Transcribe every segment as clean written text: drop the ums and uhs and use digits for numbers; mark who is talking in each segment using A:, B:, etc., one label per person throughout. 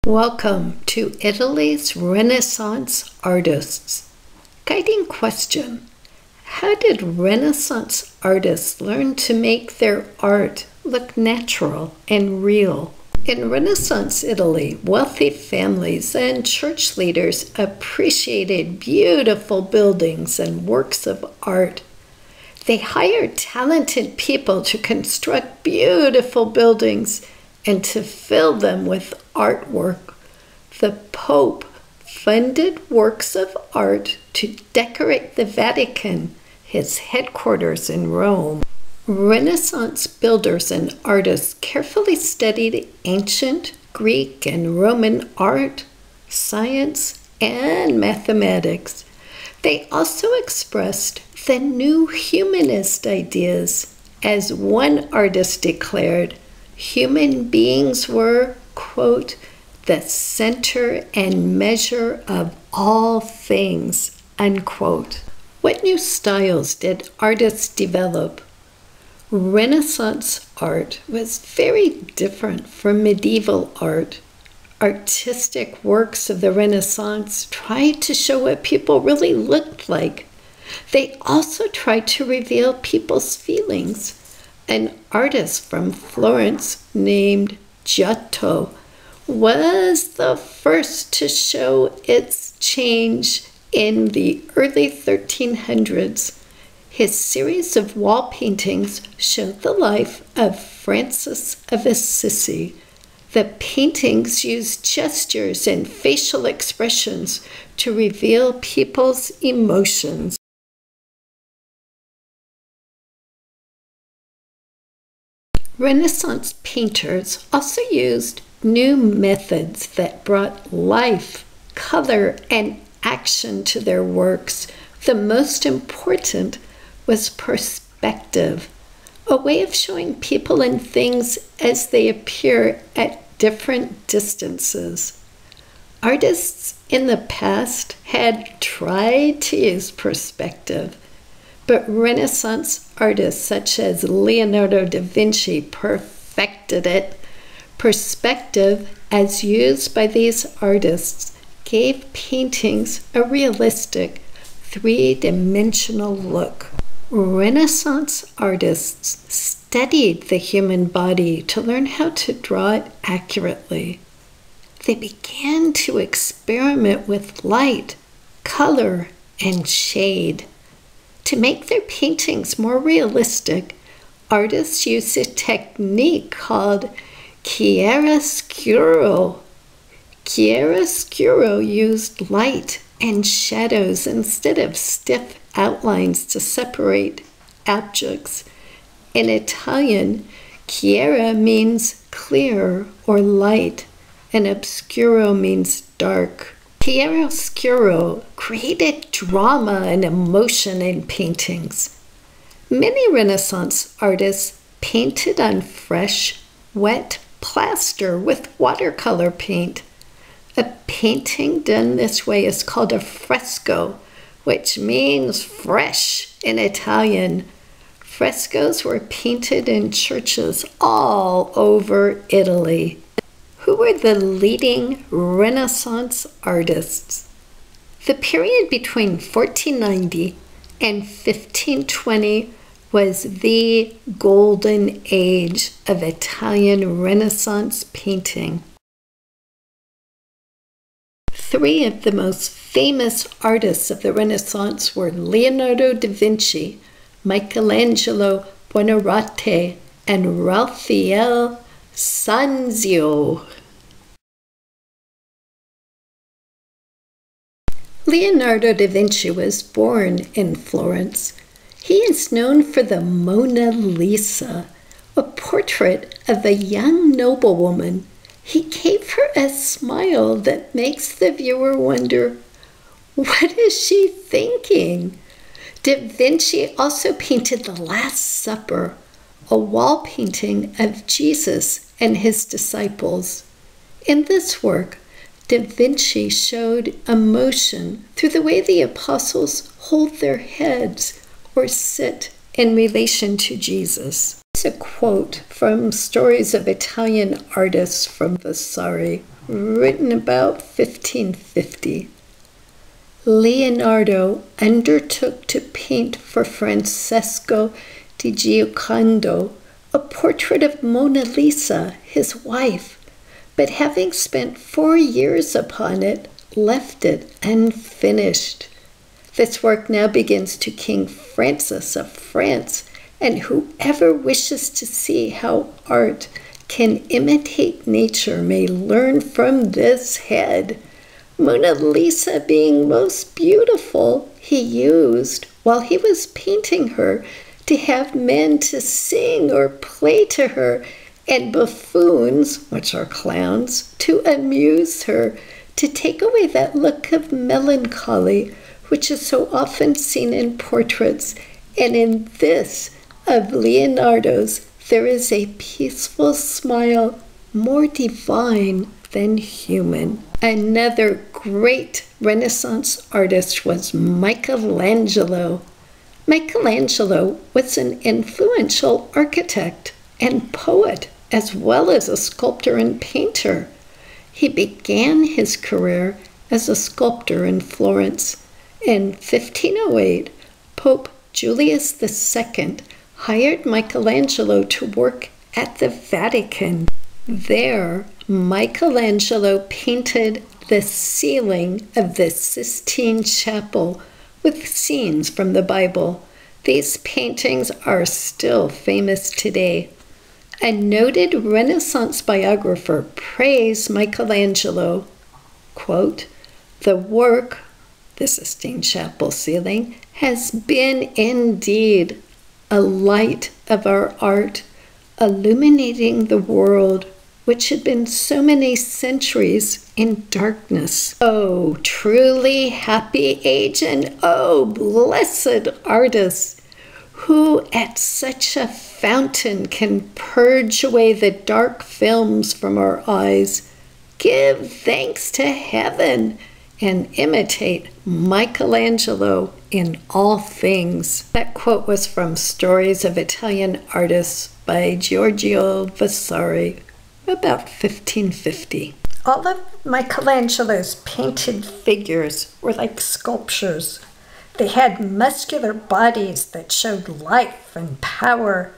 A: Welcome to Italy's Renaissance artists. Guiding question: how did Renaissance artists learn to make their art look natural and real? In Renaissance Italy, wealthy families and church leaders appreciated beautiful buildings and works of art. They hired talented people to construct beautiful buildings and to fill them with artwork. The Pope funded works of art to decorate the Vatican, his headquarters in Rome. Renaissance builders and artists carefully studied ancient Greek and Roman art, science, and mathematics. They also expressed the new humanist ideas. As one artist declared, human beings were, quote, the center and measure of all things, unquote. What new styles did artists develop? Renaissance art was very different from medieval art. Artistic works of the Renaissance tried to show what people really looked like. They also tried to reveal people's feelings. An artist from Florence named Giotto was the first to show its change in the early 1300s. His series of wall paintings showed the life of Francis of Assisi. The paintings used gestures and facial expressions to reveal people's emotions. Renaissance painters also used new methods that brought life, color, and action to their works. The most important was perspective, a way of showing people and things as they appear at different distances. Artists in the past had tried to use perspective, but Renaissance artists such as Leonardo da Vinci perfected it. Perspective, as used by these artists, gave paintings a realistic, three-dimensional look. Renaissance artists studied the human body to learn how to draw it accurately. They began to experiment with light, color, and shade. To make their paintings more realistic, artists used a technique called chiaroscuro. Chiaroscuro used light and shadows instead of stiff outlines to separate objects. In Italian, chiara means clear or light, and obscuro means dark. Chiaroscuro created drama and emotion in paintings. Many Renaissance artists painted on fresh, wet plaster with watercolor paint. A painting done this way is called a fresco, which means fresh in Italian. Frescoes were painted in churches all over Italy. Who were the leading Renaissance artists? The period between 1490 and 1520 was the golden age of Italian Renaissance painting. Three of the most famous artists of the Renaissance were Leonardo da Vinci, Michelangelo Buonarroti, and Raphael Sanzio. Leonardo da Vinci was born in Florence. He is known for the Mona Lisa, a portrait of a young noblewoman. He gave her a smile that makes the viewer wonder, what is she thinking? Da Vinci also painted The Last Supper, a wall painting of Jesus and his disciples. In this work, Da Vinci showed emotion through the way the apostles hold their heads or sit in relation to Jesus. It's a quote from Stories of Italian Artists from Vasari. written about 1550. Leonardo undertook to paint for Francesco di Giocondo a portrait of Mona Lisa, his wife, but having spent 4 years upon it, left it unfinished. This work now begins to King Francis of France, and whoever wishes to see how art can imitate nature may learn from this head. Mona Lisa being most beautiful, he used, while he was painting her, to have men to sing or play to her, and buffoons, which are clowns, to amuse her, to take away that look of melancholy which is so often seen in portraits. And in this of Leonardo's, there is a peaceful smile more divine than human. Another great Renaissance artist was Michelangelo. Michelangelo was an influential architect and poet, as well as a sculptor and painter. He began his career as a sculptor in Florence. In 1508, Pope Julius II hired Michelangelo to work at the Vatican. There, Michelangelo painted the ceiling of the Sistine Chapel with scenes from the Bible. These paintings are still famous today. A noted Renaissance biographer praised Michelangelo, quote, "The work, the Sistine Chapel ceiling, has been indeed a light of our art, illuminating the world which had been so many centuries in darkness. Oh, truly happy age, and oh, blessed artist, who at such a fountain can purge away the dark films from our eyes. Give thanks to heaven and imitate Michelangelo in all things." That quote was from Stories of Italian Artists by Giorgio Vasari, about 1550. All of Michelangelo's painted figures were like sculptures. They had muscular bodies that showed life and power.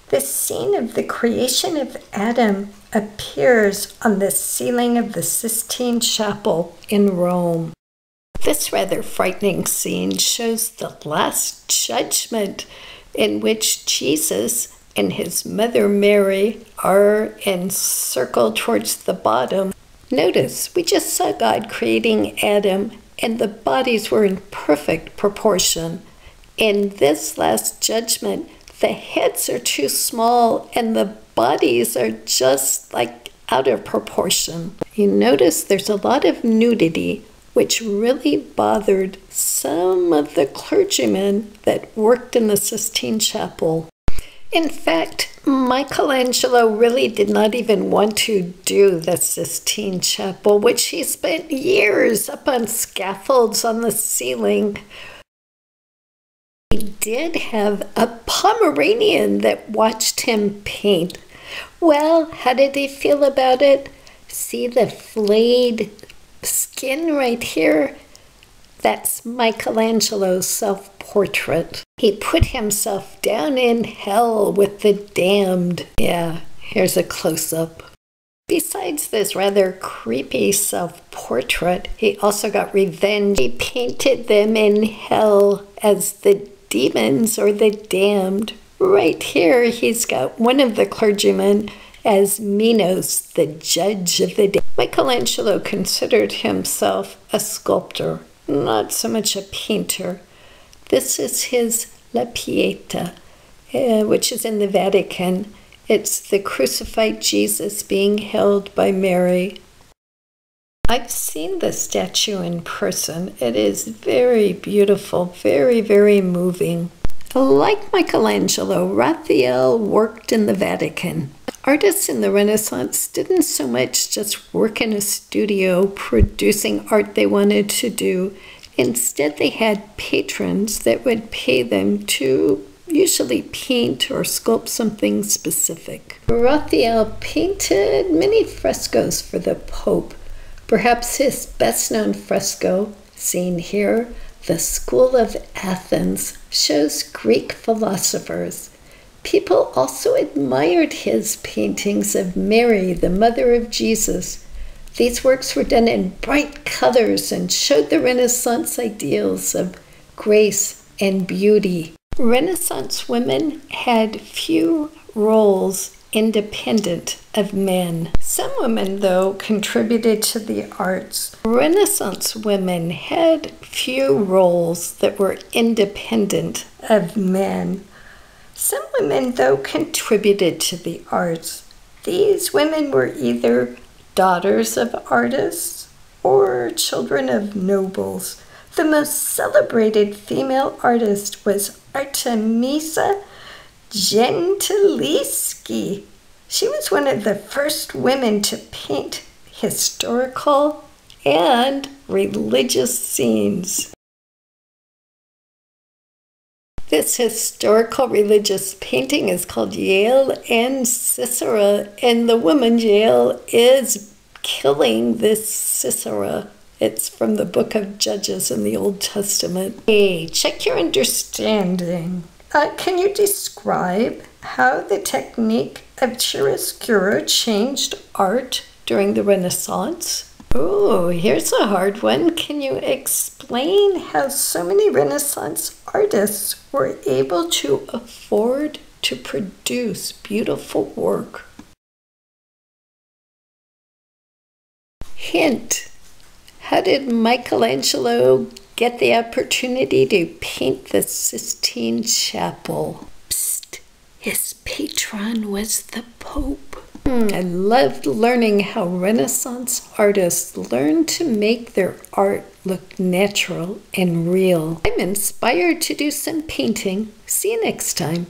A: The scene of the creation of Adam appears on the ceiling of the Sistine Chapel in Rome. This rather frightening scene shows the Last Judgment, in which Jesus and his mother Mary are encircled towards the bottom. Notice, we just saw God creating Adam, and the bodies were in perfect proportion. In this Last Judgment, the heads are too small and the bodies are just like out of proportion. You notice there's a lot of nudity, which really bothered some of the clergymen that worked in the Sistine Chapel. In fact, Michelangelo really did not even want to do the Sistine Chapel, which he spent years up on scaffolds on the ceiling. He did have a Pomeranian that watched him paint. Well, how did he feel about it? See the flayed skin right here? That's Michelangelo's self-portrait. He put himself down in hell with the damned. Yeah, here's a close-up. Besides this rather creepy self-portrait, he also got revenge. He painted them in hell as the demons or the damned. Right here, he's got one of the clergymen as Minos, the judge of the day. Michelangelo considered himself a sculptor, not so much a painter. This is his La Pieta, which is in the Vatican. It's the crucified Jesus being held by Mary. I've seen the statue in person. It is very beautiful, very, very moving. Like Michelangelo, Raphael worked in the Vatican. Artists in the Renaissance didn't so much just work in a studio producing art they wanted to do. Instead, they had patrons that would pay them to usually paint or sculpt something specific. Raphael painted many frescoes for the Pope, Perhaps his best-known fresco, seen here, the School of Athens, shows Greek philosophers. People also admired his paintings of Mary, the mother of Jesus. These works were done in bright colors and showed the Renaissance ideals of grace and beauty. Renaissance women had few roles independent of men. Some women, though, contributed to the arts. Renaissance women had few roles that were independent of men. Some women, though, contributed to the arts. These women were either daughters of artists or children of nobles. The most celebrated female artist was Artemisia Gentileschi. She was one of the first women to paint historical and religious scenes. This historical religious painting is called Jael and Sisera, and the woman Jael is killing this Sisera. It's from the book of Judges in the Old Testament. Hey, check your understanding. Can you describe how the technique of chiaroscuro changed art during the Renaissance? Oh, here's a hard one. Can you explain how so many Renaissance artists were able to afford to produce beautiful work? Hint: how did Michelangelo get the opportunity to paint the Sistine Chapel? Psst, his patron was the Pope. I loved learning how Renaissance artists learned to make their art look natural and real. I'm inspired to do some painting. See you next time.